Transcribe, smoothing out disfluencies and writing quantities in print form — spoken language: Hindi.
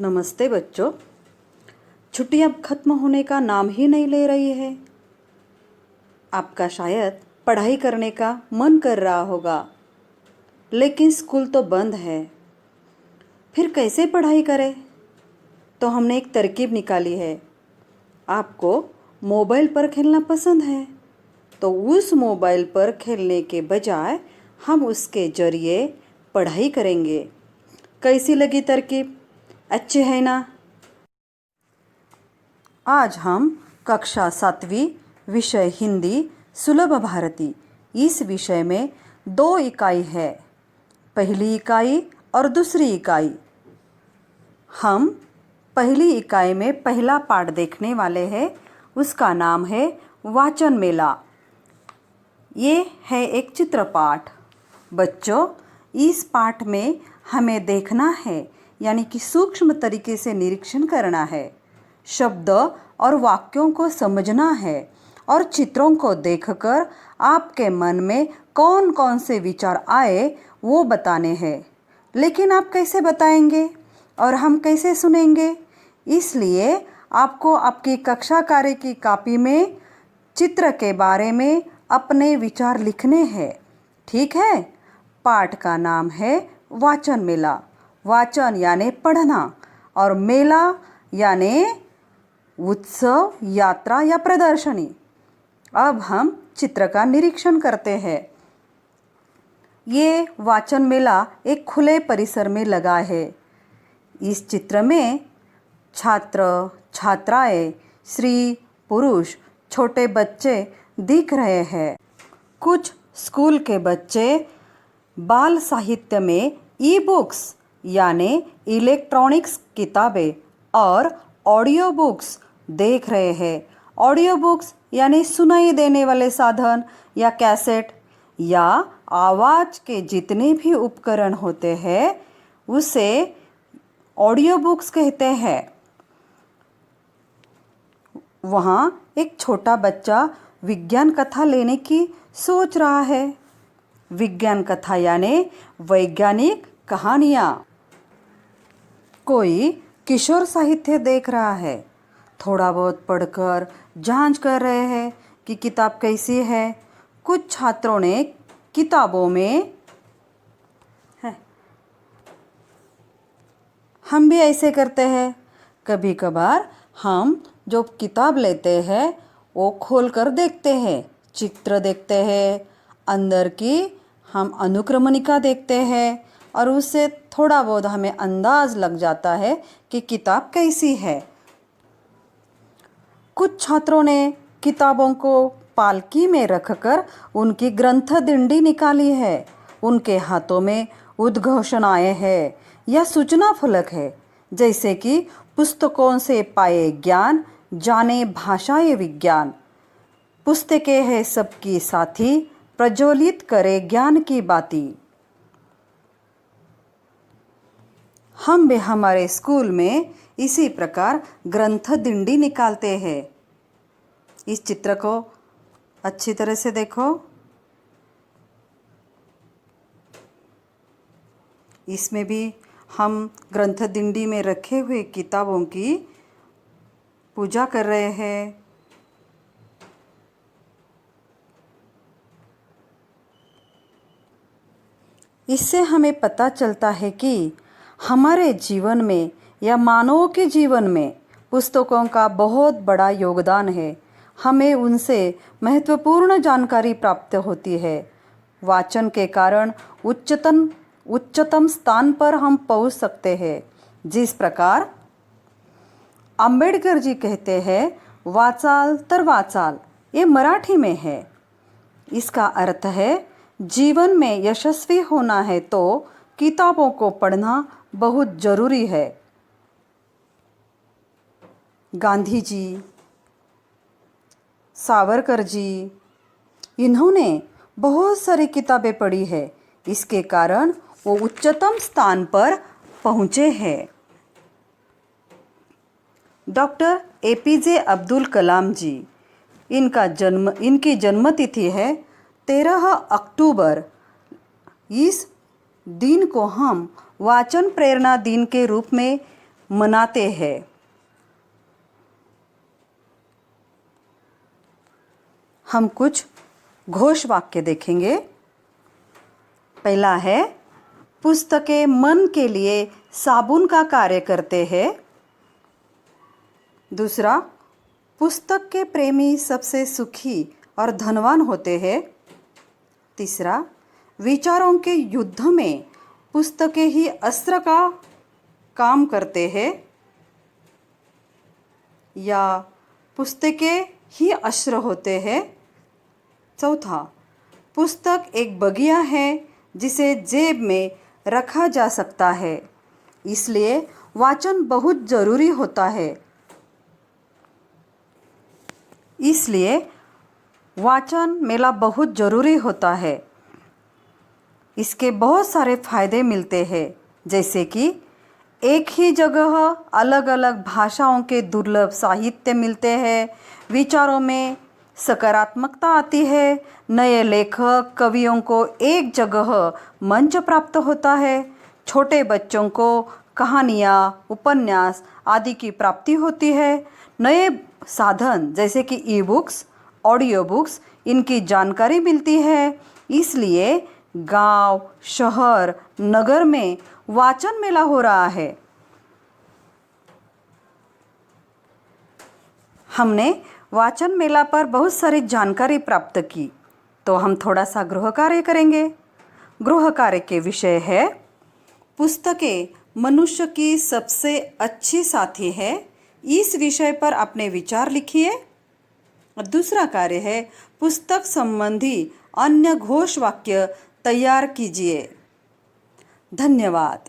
नमस्ते बच्चों। छुट्टी अब खत्म होने का नाम ही नहीं ले रही है। आपका शायद पढ़ाई करने का मन कर रहा होगा, लेकिन स्कूल तो बंद है। फिर कैसे पढ़ाई करें? तो हमने एक तरकीब निकाली है। आपको मोबाइल पर खेलना पसंद है, तो उस मोबाइल पर खेलने के बजाय हम उसके जरिए पढ़ाई करेंगे। कैसी लगी तरकीब? अच्छी है ना? आज हम कक्षा 7वीं विषय हिंदी सुलभ भारती इस विषय में 2 इकाई है, पहली इकाई और दूसरी इकाई। हम पहली इकाई में पहला पाठ देखने वाले हैं। उसका नाम है वाचन मेला। ये है एक चित्र पाठ। बच्चों, इस पाठ में हमें देखना है, यानी कि सूक्ष्म तरीके से निरीक्षण करना है, शब्द और वाक्यों को समझना है और चित्रों को देखकर आपके मन में कौन कौन से विचार आए वो बताने हैं। लेकिन आप कैसे बताएंगे और हम कैसे सुनेंगे? इसलिए आपको आपकी कक्षा कार्य की कॉपी में चित्र के बारे में अपने विचार लिखने हैं। ठीक है? पाठ का नाम है वाचन मेला। वाचन यानी पढ़ना और मेला यानी उत्सव, यात्रा या प्रदर्शनी। अब हम चित्र का निरीक्षण करते हैं। ये वाचन मेला एक खुले परिसर में लगा है। इस चित्र में छात्र, छात्राएं, स्त्री, पुरुष, छोटे बच्चे दिख रहे हैं। कुछ स्कूल के बच्चे बाल साहित्य में ई बुक्स यानी इलेक्ट्रॉनिक्स किताबें और ऑडियो बुक्स देख रहे हैं। ऑडियो बुक्स यानी सुनाई देने वाले साधन या कैसेट या आवाज़ के जितने भी उपकरण होते हैं उसे ऑडियो बुक्स कहते हैं। वहाँ एक छोटा बच्चा विज्ञान कथा लेने की सोच रहा है। विज्ञान कथा यानी वैज्ञानिक कहानियाँ। कोई किशोर साहित्य देख रहा है, थोड़ा बहुत पढ़कर जांच कर रहे हैं कि किताब कैसी है। कुछ छात्रों ने किताबों में हम भी ऐसे करते हैं। कभी कभार हम जो किताब लेते हैं वो खोल कर देखते हैं, चित्र देखते हैं, अंदर की हम अनुक्रमणिका देखते हैं और उससे थोड़ा बहुत हमें अंदाज लग जाता है कि किताब कैसी है। कुछ छात्रों ने किताबों को पालकी में रखकर उनकी ग्रंथ दिंडी निकाली है। उनके हाथों में उद्घोषणाएं हैं या सूचना फलक है, जैसे कि पुस्तकों से पाए ज्ञान, जाने भाषाएं विज्ञान। पुस्तकें है सबकी साथी, प्रज्वलित करे ज्ञान की बाती। हम भी हमारे स्कूल में इसी प्रकार ग्रंथ दिंडी निकालते हैं। इस चित्र को अच्छी तरह से देखो। इसमें भी हम ग्रंथ दिंडी में रखे हुए किताबों की पूजा कर रहे हैं। इससे हमें पता चलता है कि हमारे जीवन में या मानवों के जीवन में पुस्तकों का बहुत बड़ा योगदान है। हमें उनसे महत्वपूर्ण जानकारी प्राप्त होती है। वाचन के कारण उच्चतम स्थान पर हम पहुंच सकते हैं। जिस प्रकार आंबेडकर जी कहते हैं, वाचाल तर वाचाल, ये मराठी में है। इसका अर्थ है जीवन में यशस्वी होना है तो किताबों को पढ़ना बहुत जरूरी है। गांधी जी, सावरकर जी, इन्होंने बहुत सारी किताबें पढ़ी है। इसके कारण वो उच्चतम स्थान पर पहुँचे हैं। डॉक्टर APJ अब्दुल कलाम जी, इनकी जन्मतिथि है 13 अक्टूबर। इस दिन को हम वाचन प्रेरणा दिन के रूप में मनाते हैं। हम कुछ घोष वाक्य देखेंगे। पहला है, पुस्तकें मन के लिए साबुन का कार्य करते हैं। दूसरा, पुस्तक के प्रेमी सबसे सुखी और धनवान होते हैं। तीसरा, विचारों के युद्ध में पुस्तकें ही अस्त्र का काम करते हैं, या पुस्तकें ही अस्त्र होते हैं। चौथा, पुस्तक एक बगिया है जिसे जेब में रखा जा सकता है, इसलिए वाचन बहुत ज़रूरी होता है। इसलिए वाचन मेला बहुत ज़रूरी होता है। इसके बहुत सारे फ़ायदे मिलते हैं, जैसे कि एक ही जगह अलग अलग भाषाओं के दुर्लभ साहित्य मिलते हैं, विचारों में सकारात्मकता आती है, नए लेखक कवियों को एक जगह मंच प्राप्त होता है, छोटे बच्चों को कहानियाँ, उपन्यास आदि की प्राप्ति होती है, नए साधन जैसे कि ई बुक्स, ऑडियो बुक्स, इनकी जानकारी मिलती है। इसलिए गांव, शहर, नगर में वाचन मेला हो रहा है। हमने वाचन मेला पर बहुत सारी जानकारी प्राप्त की, तो हम थोड़ा सा गृह कार्य करेंगे। गृह कार्य के विषय है, पुस्तकें मनुष्य की सबसे अच्छी साथी है। इस विषय पर अपने विचार लिखिए। और दूसरा कार्य है, पुस्तक संबंधी अन्य घोष वाक्य तैयार कीजिए। धन्यवाद।